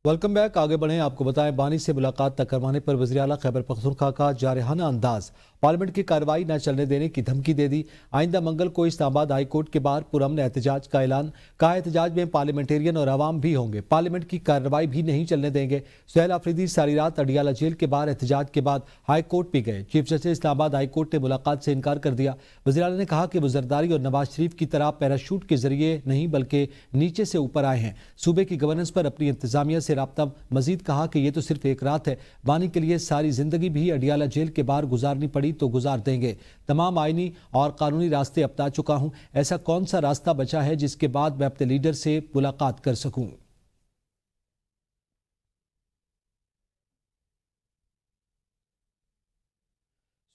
Welcome back. आगे बढ़ें, आपको बताएं बानी से मुलाकात न करवाने पर वज़ीर आला खैबर पख्तूनख्वा का जारहाना अंदाज। पार्लियामेंट की कार्रवाई न चलने देने की धमकी दे दी। आइंदा मंगल को इस्लामाबाद हाई कोर्ट के बाहर पुरअमन एहतजाज का ऐलान। कहा एहतजाज में पार्लियामेंटेरियन और आवाम भी होंगे। पार्लियामेंट की कार्रवाई भी नहीं चलने देंगे। सुहेल आफरीदी सारी रात अडियाला जेल के बाहर एहतजाज के बाद हाई कोर्ट भी गए। Chief justice Islamabad high court ने मुलाकात से इनकार कर दिया। वज़ीर आला ने कहा कि वो जरदारी और नवाज शरीफ की तरह पैराशूट के जरिए नहीं बल्कि नीचे से ऊपर आए हैं। सूबे की गवर्नेंस पर अपनी इंतजामिया से राब्ता। मजीद कहा कि ये तो सिर्फ एक रात है, बानी के लिए सारी जिंदगी भी अडियाला जेल के बाहर गुजारनी पड़ी तो गुजार देंगे। तमाम आईनी और कानूनी रास्ते अपना चुका हूं। ऐसा कौन सा रास्ता बचा है जिसके बाद मैं अपने लीडर से मुलाकात कर सकूं।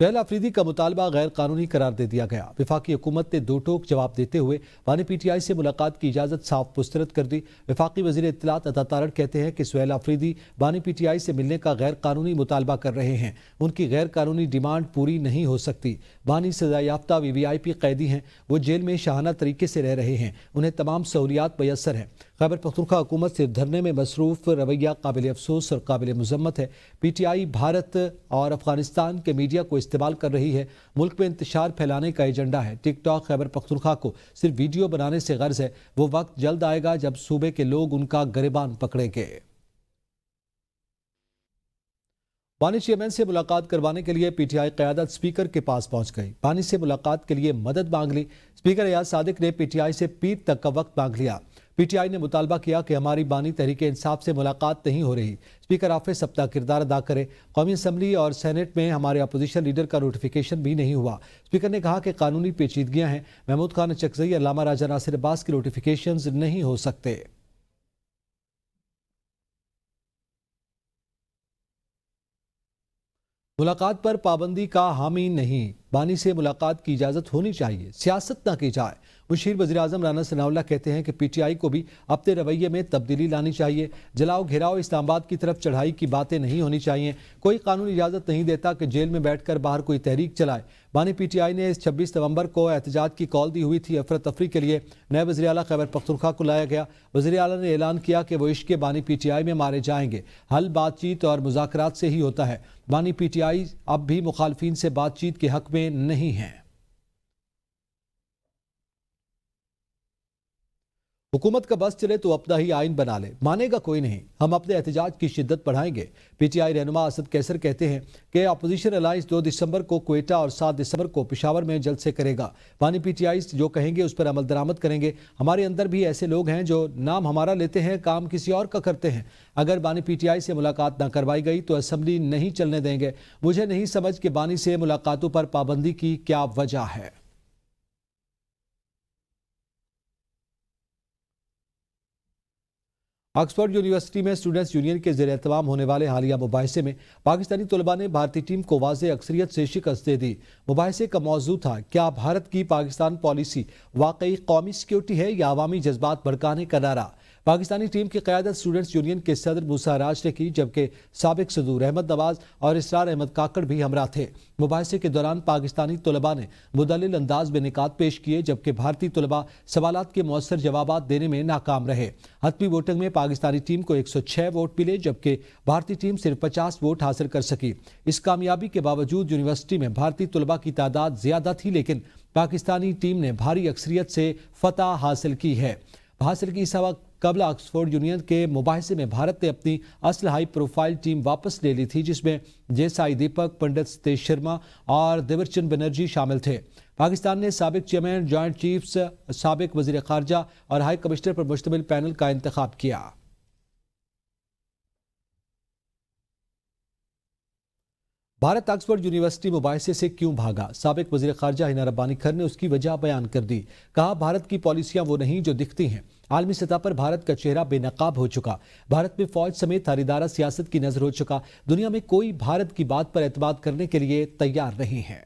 सुहेल आफरीदी का मुतालबा गैर कानूनी करार दे दिया गया। वफाकी हुकूमत ने दो टोक जवाब देते हुए बानी पीटीआई से मुलाकात की इजाजत साफ मुस्तरद कर दी। वफाकी वजीर इत्तलात अता तारड़ कहते हैं कि सुहेल आफरीदी बानी पीटीआई से मिलने का गैर कानूनी मुतालबा कर रहे हैं। उनकी गैर कानूनी डिमांड पूरी नहीं हो सकती। बानी सजा याफ्ता वीवीआईपी कैदी हैं। वो जेल में शाहाना तरीके से रह रहे हैं। उन्हें तमाम सहूलियात मैसर हैं। खैबर पख्तूनख्वा हुकूमत से धरने में मसरूफ रवैया काबिल अफसोस और काबिल मजम्मत है। पीटीआई भारत और अफगानिस्तान के मीडिया को इस्तेमाल कर रही है। मुल्क में इंतशार फैलाने का एजेंडा है। टिकटॉक खैबर पख्तूनख्वा को सिर्फ वीडियो बनाने से गर्ज है। वो वक्त जल्द आएगा जब सूबे के लोग उनका गिरबान पकड़ेंगे। बानी चेयरमैन से मुलाकात करवाने के लिए पीटीआई क़यादत स्पीकर के पास पहुंच गई। बानी से मुलाकात के लिए मदद मांग ली। स्पीकर एयाज सादिक ने पीटीआई से पीर तक का वक्त मांग लिया। पीटीआई ने मुतालबा किया कि हमारी बानी तहरीक इंसाफ से मुलाकात नहीं हो रही। स्पीकर ऑफिस अपना किरदार अदा करे। कौमी असम्बली और सेनेट में हमारे अपोजिशन लीडर का नोटिफिकेशन भी नहीं हुआ। स्पीकर ने कहा कि कानूनी पेचीदगियां हैं। महमूद खान चकजई, अल्लामा राजा नासिर अब्बास के नोटिफिकेशन नहीं हो सकते। मुलाकात पर पाबंदी का हामी नहीं। बानी से मुलाकात की इजाजत होनी चाहिए, सियासत ना की जाए। मुशीर वज़ीर आज़म राना सनाउल्लाह कहते हैं कि पीटीआई को भी अपने रवैये में तब्दीली लानी चाहिए। जलाओ घेराओ इस्लामाबाद की तरफ चढ़ाई की बातें नहीं होनी चाहिए। कोई कानून इजाजत नहीं देता कि जेल में बैठकर बाहर कोई तहरीक चलाए। बानी पीटीआई ने 26 नवंबर को एहतजाज की कॉल दी हुई थी। अफरा तफरी के लिए नए वज़ीर आला खैबर पख्तूनख्वा को लाया गया। वज़ीर आला ने ऐलान किया कि वो इश्क बानी पीटीआई में मारे जाएंगे। हल बातचीत और मुज़ाकरात से ही होता है। बानी पीटीआई अब भी मुखालफिन से बातचीत के हक में नहीं है। हुकूमत का बस चले तो अपना ही आइन बना ले, मानेगा कोई नहीं। हम अपने एहतजाज की शिद्दत बढ़ाएंगे। पीटीआई रहनुमा असद कैसर कहते हैं कि अपोजिशन अलायंस 2 दिसंबर को क्वेटा और 7 दिसंबर को पेशावर में जलसे करेगा। बानी पीटीआई जो कहेंगे उस पर अमल दरामद करेंगे। हमारे अंदर भी ऐसे लोग हैं जो नाम हमारा लेते हैं, काम किसी और का करते हैं। अगर बानी पीटीआई से मुलाकात न करवाई गई तो असम्बली नहीं चलने देंगे। मुझे नहीं समझ कि बानी से मुलाकातों पर पाबंदी की क्या वजह है। ऑक्सफोर्ड यूनिवर्सिटी में स्टूडेंट्स यूनियन के ज़ेर एहतमाम होने वाले हालिया मुबाहिसे में पाकिस्तानी तलबा ने भारतीय टीम को वाज़ेह अक्सरियत से शिकस्त दे दी। मुबाहिसे का मौजू था, क्या भारत की पाकिस्तान पॉलिसी वाकई कौमी सिक्योरिटी है या अवामी जज्बात भड़काने का नारा। पाकिस्तानी टीम की क़यादत स्टूडेंट्स यूनियन के सदर मूसा राज ने की, जबकि साबिक सदूर अहमद नवाज और इसरार अहमद काकड़ भी हमरा थे। मुबाहिसे के दौरान पाकिस्तानी तलबा ने मुदल्लिल अंदाज में निकात पेश किए, जबकि भारतीय तलबा सवालात के मौसर जवाबात देने में नाकाम रहे। हतमी वोटिंग में पाकिस्तानी टीम को 106 वोट मिले, जबकि भारतीय टीम सिर्फ 50 वोट हासिल कर सकी। इस कामयाबी के बावजूद यूनिवर्सिटी में भारतीय तलबा की तादाद ज्यादा थी, लेकिन पाकिस्तानी टीम ने भारी अक्सरियत से फतह हासिल की है। इस वक्त कबल ऑक्सफोर्ड यूनियन के मुबाहिसे में भारत ने अपनी असल हाई प्रोफाइल टीम वापस ले ली थी, जिसमें जेसाई दीपक, पंडित सतेश शर्मा और देवरचंद बनर्जी शामिल थे। पाकिस्तान ने साबिक चेयरमैन, जॉइंट चीफ्स, साबिक वजीर खारजा और हाई कमिश्नर पर मुश्तमिल पैनल का इंतखाब किया। भारत ऑक्सफोर्ड यूनिवर्सिटी मुबाहिसे से क्यों भागा। साबिक वजीर खारजा हिना रब्बानी खर ने उसकी वजह बयान कर दी। कहा, भारत की पॉलिसियां वो नहीं जो दिखती हैं। आलमी सतह पर भारत का चेहरा बेनकाब हो चुका। भारत में फौज समेत धारीदारा सियासत की नजर हो चुका। दुनिया में कोई भारत की बात पर एतमाद करने के लिए तैयार नहीं है।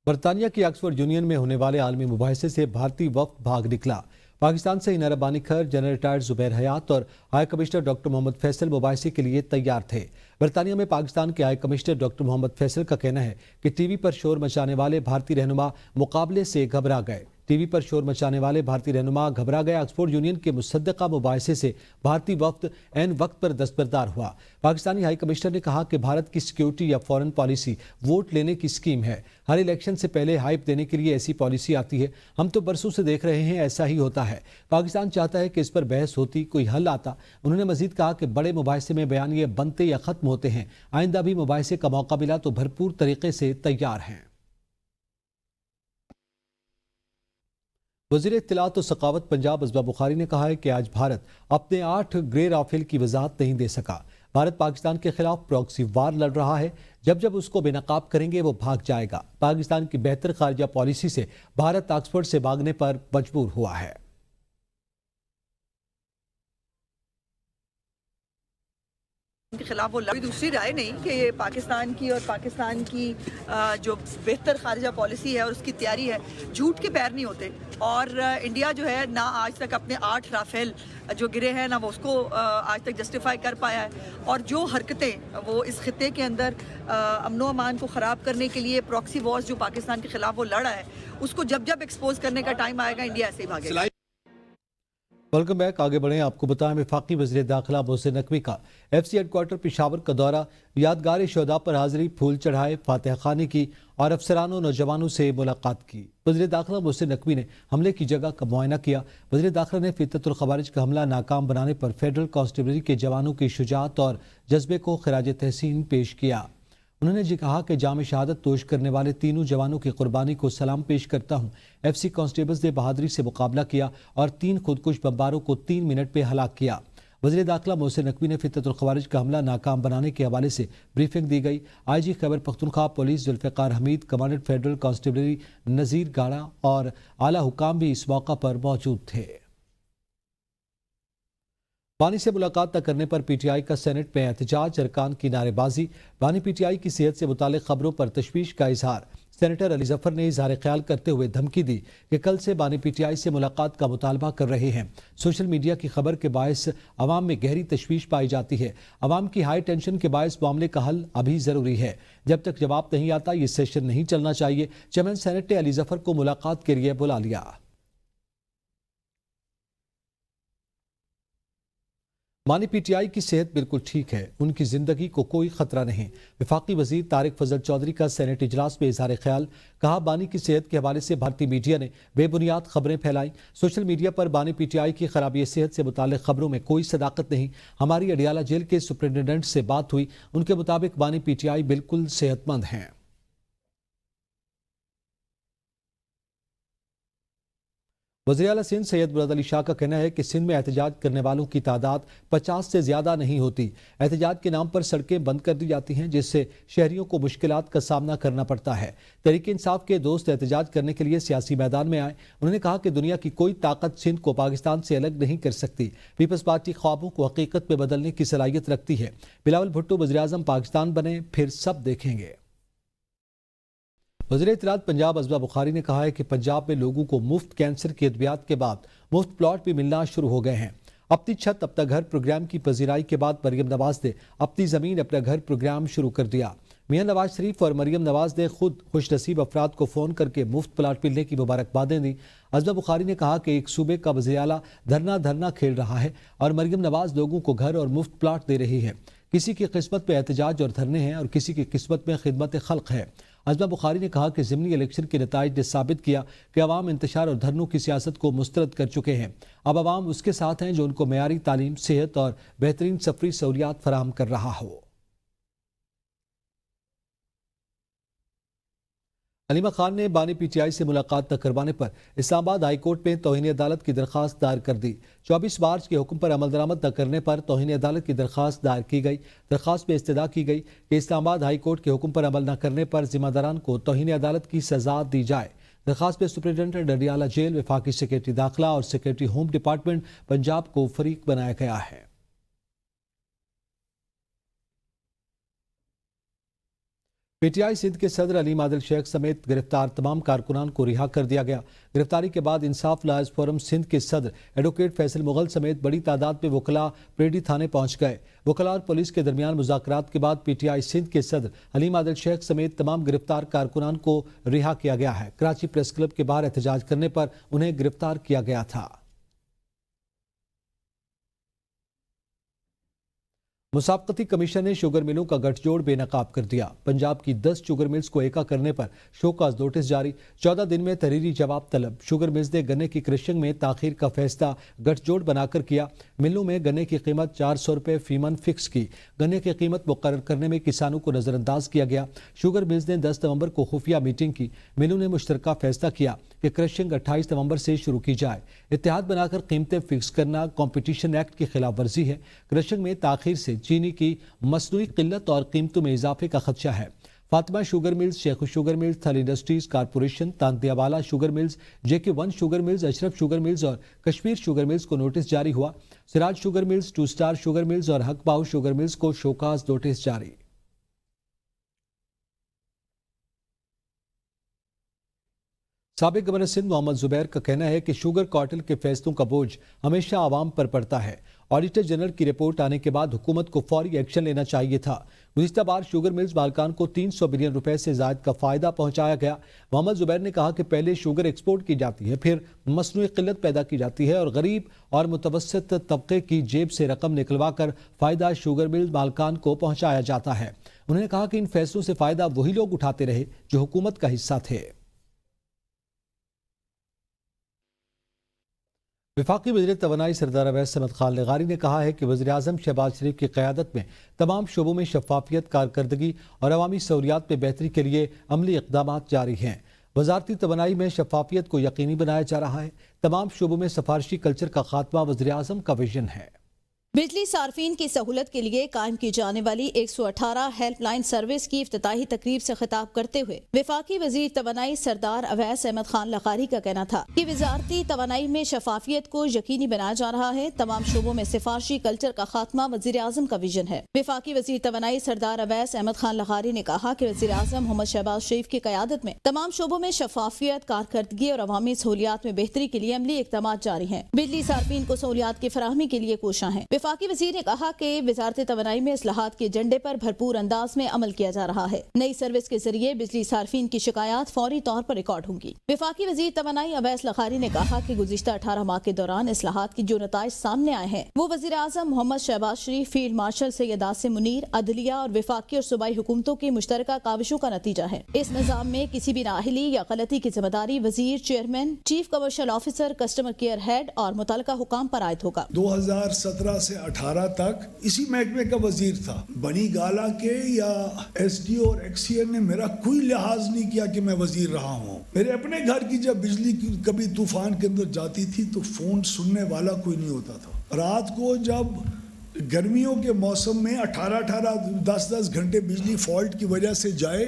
बरतानिया की ऑक्सफोर्ड यूनियन में होने वाले आलमी मुबाहिसे से भारतीय वफ्द भाग निकला। पाकिस्तान से इनारा बानी खर, जनरल रिटायर्ड जुबैर हयात और high commissioner doctor Mohammad Faisal मुबाहिसे के लिए तैयार थे। बरतानिया में पाकिस्तान के high commissioner doctor Mohammad Faisal का कहना है कि टीवी पर शोर मचाने वाले भारतीय रहनुमा मुकाबले से घबरा गए। टीवी पर शोर मचाने वाले भारतीय रहनुमा घबरा गए। ऑक्सफोर्ड यूनियन के मुसद्दका मुबाहिसे से भारतीय वफ्द एन वक्त पर दस्तबरदार हुआ। पाकिस्तानी हाई कमिश्नर ने कहा कि भारत की सिक्योरिटी या फॉरेन पॉलिसी वोट लेने की स्कीम है। हर इलेक्शन से पहले हाइप देने के लिए ऐसी पॉलिसी आती है। हम तो बरसों से देख रहे हैं, ऐसा ही होता है। पाकिस्तान चाहता है कि इस पर बहस होती, कोई हल आता। उन्होंने मजीद कहा कि बड़े मुबाहिसे में बयान ये बनते या खत्म होते हैं। आइंदा भी मुबाहिसे का मौका मिला तो भरपूर तरीके से तैयार हैं। वज़ीर इत्तलात और सकावत पंजाब असबा बुखारी ने कहा है कि आज भारत अपने 8 ग्रे राफेल की वजाहत नहीं दे सका। भारत पाकिस्तान के खिलाफ प्रॉक्सी वार लड़ रहा है। जब जब उसको बेनकाब करेंगे वो भाग जाएगा। पाकिस्तान की बेहतर खारजा पॉलिसी से भारत ऑक्सफोर्ड से भागने पर मजबूर हुआ है। के खिलाफ वो लड़ी। दूसरी राय नहीं कि ये पाकिस्तान की और पाकिस्तान की जो बेहतर खारजा पॉलिसी है और उसकी तैयारी है, झूठ के पैर नहीं होते। और इंडिया जो है ना आज तक अपने 8 राफेल जो गिरे हैं ना वो उसको आज तक जस्टिफाई कर पाया है। और जो हरकतें वो इस खित्ते के अंदर अमनो अमान को ख़राब करने के लिए प्रॉक्सी वॉर्स जो पाकिस्तान के खिलाफ वो लड़ा है, उसको जब जब एक्सपोज करने का टाइम आएगा इंडिया ऐसे ही भागेगा। Welcome back. आगे बढ़ें। आपको बताएं वफाकी वज़ीर दाखिला मोहसिन नकवी का FC हेडक्वार्टर पेशावर का दौरा, यादगार शहदा पर हाजिरी, फूल चढ़ाए, फातिहा खानी की और अफसरानों नौजवानों से मुलाकात की। वज़ीर दाखिला मोहसिन नकवी ने हमले की जगह का मुआयना किया। वज़ीर दाखिला ने फितरतुल खवारिज का हमला नाकाम बनाने पर फेडरल कांस्टेबलरी के जवानों की शुजाअत और जज्बे को खिराज तहसीन पेश किया। उन्होंने जी कहा कि जाम शहादत तोश करने वाले तीनों जवानों की कुर्बानी को सलाम पेश करता हूँ। FC कांस्टेबल्स ने बहादुरी से मुकाबला किया और 3 खुदकुश बमबारों को 3 मिनट में हलाक किया। वज़ीर दाखिला मोहसिन नकवी ने फितरतुल खवारिज का हमला नाकाम बनाने के हवाले से ब्रीफिंग दी गई। IG Khyber Pakhtunkhwa police Zulfiqar Hameed, commandant federal constabulary Nazir Gara और आला हुकाम भी इस मौका पर मौजूद थे। बानी से मुलाकात न करने पर PTI का सेनेट में एहतजाज, अरकान की नारेबाजी। बानी PTI की सेहत से मुतालिक खबरों पर तशवीश का इजहार। सेनेटर अली जफर ने इजहार ख्याल करते हुए धमकी दी कि कल से बानी PTI से मुलाकात का मुतालबा कर रहे हैं। सोशल मीडिया की खबर के बायस अवाम में गहरी तशवीश पाई जाती है। अवाम की हाई टेंशन के बायस मामले का हल अभी जरूरी है। जब तक जवाब नहीं आता ये सेशन नहीं चलना चाहिए। चेयरमैन सेनेट ने अली जफर को मुलाकात के लिए बुला लिया। बानी PTI की सेहत बिल्कुल ठीक है, उनकी जिंदगी को कोई खतरा नहीं। वफाकी वजीर तारिक फजल चौधरी का सेनेट इजलास में इजहार ख्याल। कहा बानी की सेहत के हवाले से भारतीय मीडिया ने बेबुनियाद खबरें फैलाई। सोशल मीडिया पर बानी PTI की खराबी सेहत से मुतालिक खबरों में कोई सदाकत नहीं। हमारी अडियाला जेल के सुपरिटेंडेंट से बात हुई, उनके मुताबिक बानी PTI बिल्कुल सेहतमंद हैं। वज़ीर आला सिंध सैयद मुराद अली शाह का कहना है कि सिंध में एहतजाज करने वालों की तादाद 50 से ज़्यादा नहीं होती। एहतजाज के नाम पर सड़कें बंद कर दी जाती हैं, जिससे शहरियों को मुश्किलात का सामना करना पड़ता है। तहरीक इंसाफ के दोस्त एहतजाज करने के लिए सियासी मैदान में आए। उन्होंने कहा कि दुनिया की कोई ताकत सिंध को पाकिस्तान से अलग नहीं कर सकती। पीपल्स पार्टी ख्वाबों को हकीकत में बदलने की सलाहियत रखती है। बिलावल भुट्टो वज़ीर आज़म पाकिस्तान बने, फिर सब देखेंगे। वज़ीर इत्तलात पंजाब असबा बुखारी ने कहा है कि पंजाब में लोगों को मुफ्त कैंसर की अद्वियात के बाद मुफ्त प्लॉट भी मिलना शुरू हो गए हैं। अपनी छत अपना घर प्रोग्राम की पजीराई के बाद मरियम नवाज ने अपनी ज़मीन अपना घर प्रोग्राम शुरू कर दिया। मियां नवाज शरीफ और मरियम नवाज ने खुद खुश नसीब अफराद को फ़ोन करके मुफ्त प्लाट मिलने की मुबारकबादें दी। असबा बुखारी ने कहा कि एक सूबे का वज़ीर आला धरना खेल रहा है और मरियम नवाज लोगों को घर और मुफ्त प्लाट दे रही है। किसी की किस्मत में एहतजाज और धरने हैं और किसी की किस्मत में खिदमत खल्क है। असबा बुखारी ने कहा कि ज़िमनी इलेक्शन के नताइज ने साबित किया कि अवाम इंतशार और धरनों की सियासत को मुस्तरद कर चुके हैं। अब अवाम उसके साथ हैं जो उनको मेयारी तालीम, सेहत और बेहतरीन सफरी सहूलियात फराहम कर रहा हो। अलीमा खान ने बानी PTI से मुलाकात न करवाने पर इस्लामाबाद हाई कोर्ट में तौहीन अदालत की दरखास्त दायर कर दी। 24 मार्च के हुक्म पर अमल दरामद न करने पर तौहीन अदालत की दरखास्त दायर की गई। दरखास्त में इस्तदा की गई कि इस्लामाबाद हाई कोर्ट के हुक्म पर अमल न करने पर जिम्मेदारान को तौहीन अदालत की सजा दी जाए। दरखास्त में सुपरिटेंडेंट अडियाला जेल, वफाकी सेक्रेटरी दाखिला और सेक्रेटरी होम डिपार्टमेंट पंजाब को फरीक बनाया गया है। پی ٹی آئی سندھ کے صدر علیم عادل شیخ سمیت گرفتار تمام کارکنان کو رہا کر دیا گیا۔ گرفتاری کے بعد انصاف لائز فورم سندھ کے صدر ایڈوکیٹ فیصل مغل سمیت بڑی تعداد میں وکلاء پریڈی تھانے پہنچ گئے۔ وکلاء اور پولیس کے درمیان مذاکرات کے بعد پی ٹی آئی سندھ کے صدر علیم عادل شیخ سمیت تمام گرفتار کارکنان کو رہا کیا گیا ہے۔ کراچی پریس کلب کے باہر احتجاج کرنے پر انہیں گرفتار کیا گیا تھا۔ مسابقتی کمیشن نے شوگر ملوں کا گٹھ جوڑ بے نقاب کر دیا۔ پنجاب کی 10 شوگر ملز کو ایکا کرنے پر شوکاز نوٹس جاری، 14 دن میں تحریری جواب طلب۔ شوگر ملز نے گنے کی کرشنگ میں تاخیر کا فیصلہ گٹھ جوڑ بنا کر کیا۔ ملوں میں گنے کی قیمت 400 روپے فی من فکس کی۔ گنے کی قیمت مقرر کرنے میں کسانوں کو نظر انداز کیا گیا۔ شوگر ملز نے 10 نومبر کو خفیہ میٹنگ کی۔ ملوں نے مشترکہ فیصلہ کیا کہ کرشنگ 28 نومبر سے شروع کی جائے۔ اتحاد بنا کر قیمتیں فکس کرنا کمپٹیشن ایکٹ کی خلاف ورزی ہے۔ کرشنگ میں تاخیر سے چینی کی مصنوعی قلت اور قیمتوں میں اضافے کا خدشہ ہے۔ Fatima sugar mills, Sheikhoo sugar mills, Thal industries corporation, تانتیا والا sugar mills, JK1 sugar mills, Ashraf sugar mills اور کشمیر شوگر ملز کو نوٹس جاری ہوا۔ Siraj sugar mills, 2 star sugar mills اور حق باؤ شوگر ملز کو شوکاز نوٹس جاری۔ سابق گورنر سندھ محمد زبیر کا کہنا ہے کہ شوگر کارٹل کے فیصلوں کا بوجھ ہمیشہ عوام پر پڑتا ہے۔ آڈیٹر جنرل کی رپورٹ آنے کے بعد حکومت کو فوری ایکشن لینا چاہیے تھا۔ گزشتہ بار شوگر ملز مالکان کو 300 بلین روپے سے زائد کا فائدہ پہنچایا گیا۔ محمد زبیر نے کہا کہ پہلے شوگر ایکسپورٹ کی جاتی ہے، پھر مصنوعی قلت پیدا کی جاتی ہے اور غریب اور متوسط طبقے کی جیب سے رقم نکلوا کر فائدہ شوگر ملز مالکان کو پہنچایا جاتا ہے۔ انہوں نے کہا کہ ان فیصلوں سے فائدہ وہی لوگ اٹھاتے رہے جو حکومت کا حصہ تھے۔ وفاقی وزیر توانائی سردار اویس احمد خان لغاری نے کہا ہے کہ وزیراعظم شہباز شریف کی قیادت میں تمام شعبوں میں شفافیت، کارکردگی اور عوامی سہولیات میں بہتری کے لیے عملی اقدامات جاری ہیں۔ وزارتی توانائی میں شفافیت کو یقینی بنایا جا رہا ہے۔ تمام شعبوں میں سفارشی کلچر کا خاتمہ وزیراعظم کا ویژن ہے۔ بجلی صارفین کی سہولت کے لیے قائم کی جانے والی 118 ہیلپ لائن سروس کی افتتاحی تقریب سے خطاب کرتے ہوئے وفاقی وزیر توانائی سردار اویس احمد خان لغاری کا کہنا تھا کہ وزارتی توانائی میں شفافیت کو یقینی بنایا جا رہا ہے۔ تمام شعبوں میں سفارشی کلچر کا خاتمہ وزیر اعظم کا ویژن ہے۔ وفاقی وزیر توانائی سردار اویس احمد خان لغاری نے کہا کہ وزیر اعظم محمد شہباز شریف کی قیادت میں تمام شعبوں میں شفافیت، کارکردگی اور عوامی سہولیات میں بہتری کے لیے عملی اقدامات جاری ہیں۔ بجلی صارفین کو سہولیات کی فراہمی کے لیے کوشاں ہیں۔ وفاقی وزیر نے کہا کہ وزارت توانائی میں اصلاحات کے ایجنڈے پر بھرپور انداز میں عمل کیا جا رہا ہے۔ نئی سروس کے ذریعے بجلی صارفین کی شکایات فوری طور پر ریکارڈ ہوں گی۔ وفاقی وزیر توانائی اویس لغاری نے کہا کہ گزشتہ 18 ماہ کے دوران اصلاحات کی جو نتائج سامنے آئے ہیں وہ وزیر اعظم محمد شہباز شریف، فیلڈ مارشل سید عاصم منیر، عدلیہ اور وفاقی اور صوبائی حکومتوں کی مشترکہ کاوشوں کا نتیجہ ہے۔ اس نظام میں کسی بھی نااہلی یا غلطی کی ذمہ داری وزیر، chairman, chief commercial officer, customer care head اور متعلقہ حکام پر عائد ہوگا۔ 2017 سے 18 تک اسی محکمے کا وزیر تھا۔ بنی گالا کے یا SDO اور XCN نے میرا کوئی لحاظ نہیں کیا کہ میں وزیر رہا ہوں۔ میرے اپنے گھر کی جب بجلی کبھی طوفان کے اندر جاتی تھی تو فون سننے والا کوئی نہیں ہوتا تھا۔ رات کو جب گرمیوں کے موسم میں 10 گھنٹے بجلی فالٹ کی وجہ سے جائے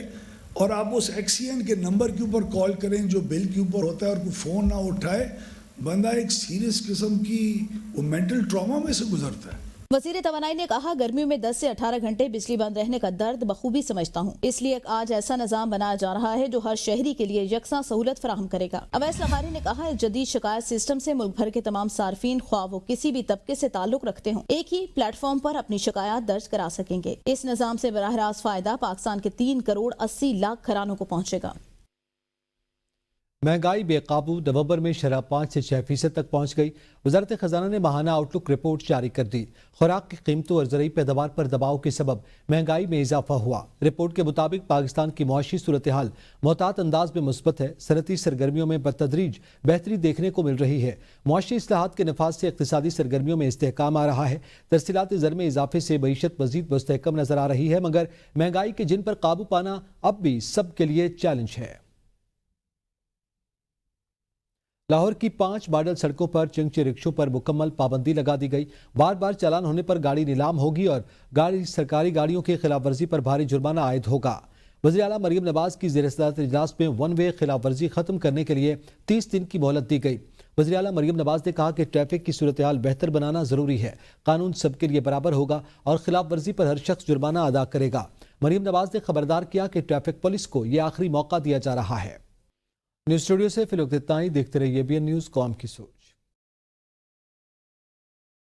اور آپ اس XCN کے نمبر کے اوپر کال کریں جو بل کے اوپر ہوتا ہے اور کوئی فون نہ اٹھائے، بندہ ایک سیریس قسم کی وہ مینٹل ٹراما میں سے گزرتا ہے۔ وزیر توانائی نے کہا گرمیوں میں 10 سے 18 گھنٹے بجلی بند رہنے کا درد بخوبی سمجھتا ہوں، اس لیے آج ایسا نظام بنایا جا رہا ہے جو ہر شہری کے لیے یکساں سہولت فراہم کرے گا۔ اویس لغاری نے کہا جدید شکایت سسٹم سے ملک بھر کے تمام صارفین خواہ وہ کسی بھی طبقے سے تعلق رکھتے ہوں ایک ہی پلیٹ فارم پر اپنی شکایات درج کرا سکیں گے۔ اس نظام سے براہ راست فائدہ پاکستان کے 3 کروڑ 80 لاکھ گھرانوں کو پہنچے گا۔ مہنگائی بے قابو، نومبر میں شرح 5 سے 6% تک پہنچ گئی۔ وزارت خزانہ نے ماہانہ آؤٹ لک رپورٹ جاری کر دی۔ خوراک کی قیمتوں اور زرعی پیداوار پر دباؤ کے سبب مہنگائی میں اضافہ ہوا۔ رپورٹ کے مطابق پاکستان کی معاشی صورتحال محتاط انداز میں مثبت ہے۔ صنعتی سرگرمیوں میں بتدریج بہتری دیکھنے کو مل رہی ہے۔ معاشی اصلاحات کے نفاذ سے اقتصادی سرگرمیوں میں استحکام آ رہا ہے۔ ترسیلات زر میں اضافے سے معیشت مزید مستحکم نظر آ رہی ہے، مگر مہنگائی کے جن پر قابو پانا اب بھی سب کے لیے چیلنج ہے۔ لاہور کی 5 ماڈل سڑکوں پر چنگچی رکشوں پر مکمل پابندی لگا دی گئی۔ بار بار چالان ہونے پر گاڑی نیلام ہوگی اور سرکاری گاڑیوں کی خلاف ورزی پر بھاری جرمانہ عائد ہوگا۔ وزیر اعلیٰ مریم نواز کی زیر صدارت اجلاس میں 1 وے خلاف ورزی ختم کرنے کے لیے 30 دن کی مہلت دی گئی۔ وزیر اعلیٰ مریم نواز نے کہا کہ ٹریفک کی صورتحال بہتر بنانا ضروری ہے۔ قانون سب کے لیے برابر ہوگا اور خلاف ورزی پر ہر شخص جرمانہ ادا کرے گا۔ مریم نواز نے خبردار کیا کہ ٹریفک پولیس کو یہ آخری موقع دیا جا رہا ہے۔ نیوز اسٹوڈیو سے فی الوقت اتنا ہی، دیکھتے رہیے ABN نیوز، قوم کی سوچ۔